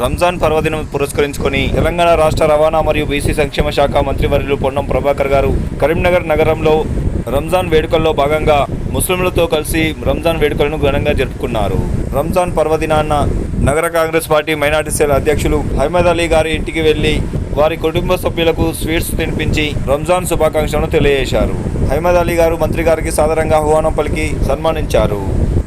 రంజాన్ పర్వదినం పురస్కరించుకొని తెలంగాణ రాష్ట్ర రవాణా మరియు బీసీ సంక్షేమ శాఖ మంత్రివర్యులు పొన్నం ప్రభాకర్ గారు కరీంనగర్ నగరంలో రంజాన్ వేడుకల్లో భాగంగా ముస్లింలతో కలిసి రంజాన్ వేడుకలను ఘనంగా జరుపుకున్నారు. రంజాన్ పర్వదినాన్న నగర కాంగ్రెస్ పార్టీ మైనార్టీ సెల్ అధ్యక్షులు అహ్మద్ అలీ గారి ఇంటికి వెళ్లి వారి కుటుంబ సభ్యులకు స్వీట్స్ తినిపించి రంజాన్ శుభాకాంక్షలను తెలియజేశారు. అహ్మద్ అలీ గారు మంత్రి గారికి సాదరంగా ఆహ్వానం పలికి సన్మానించారు.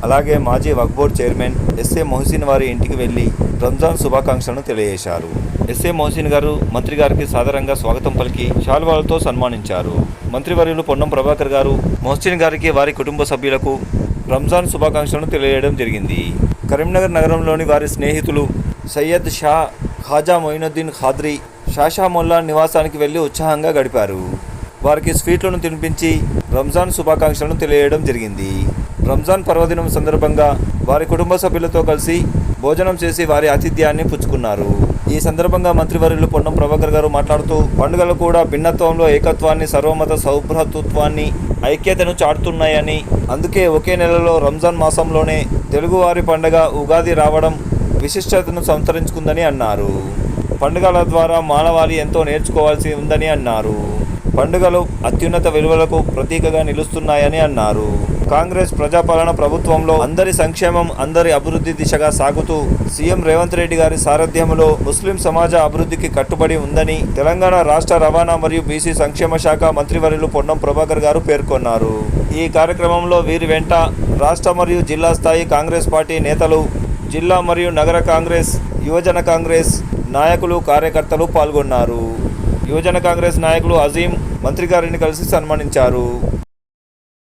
అలాగే మాజీ వక్ఫ్ బోర్డ్ చైర్మన్ ఎస్ఏ మొహసిన్ వారి ఇంటికి వెళ్లి రంజాన్ శుభాకాంక్షలను తెలియజేశారు. ఎస్ఏ మొహసిన్ గారు మంత్రి గారికి సాదరంగా స్వాగతం పలికి శాల్వాలతో సన్మానించారు. మంత్రివర్యులు పొన్నం ప్రభాకర్ గారు మొహసిన్ గారికి వారి కుటుంబ సభ్యులకు రంజాన్ శుభాకాంక్షలను తెలియజేయడం జరిగింది. కరీంనగర్ నగరంలోని వారి స్నేహితులు సయ్యద్ షా ఖాజా మొయినుద్దీన్ ఖాద్రీ షాషా మొల్లా నివాసానికి వెళ్లి ఉత్సాహంగా గడిపారు. వారికి స్వీట్లను తినిపించి రంజాన్ శుభాకాంక్షలను తెలియజేయడం జరిగింది. రంజాన్ పర్వదినం సందర్భంగా వారి కుటుంబ సభ్యులతో కలిసి భోజనం చేసి వారి ఆతిథ్యాన్ని పుచ్చుకున్నారు. ఈ సందర్భంగా మంత్రివర్యులు పొన్నం ప్రభాకర్ గారు మాట్లాడుతూ పండుగలు కూడా భిన్నత్వంలో ఏకత్వాన్ని, సర్వమత సౌభ్రాతృత్వాన్ని, ఐక్యతను చాటుతున్నాయని, అందుకే ఒకే నెలలో రంజాన్ మాసంలోనే తెలుగువారి పండుగ ఉగాది రావడం విశిష్టతను సంతరించుకుందని అన్నారు. పండుగల ద్వారా మానవాళి ఎంతో నేర్చుకోవాల్సి ఉందని అన్నారు. పండుగలు అత్యున్నత విలువలకు ప్రతీకగా నిలుస్తున్నాయని అన్నారు. కాంగ్రెస్ ప్రజాపాలన ప్రభుత్వంలో అందరి సంక్షేమం, అందరి అభివృద్ధి దిశగా సాగుతూ సీఎం రేవంత్ రెడ్డి గారి సారథ్యంలో ముస్లిం సమాజ అభివృద్ధికి కట్టుబడి ఉందని తెలంగాణ రాష్ట్ర రవాణా మరియు బీసీ సంక్షేమ శాఖ మంత్రివర్యులు పొన్నం ప్రభాకర్ గారు పేర్కొన్నారు. ఈ కార్యక్రమంలో వీరి వెంట రాష్ట్ర మరియు జిల్లా స్థాయి కాంగ్రెస్ పార్టీ నేతలు, జిల్లా మరియు నగర కాంగ్రెస్, యువజన కాంగ్రెస్ నాయకులు, కార్యకర్తలు పాల్గొన్నారు. యువజన కాంగ్రెస్ నాయకులు అజీం మంత్రి గారిని కలిసి సన్మానించారు.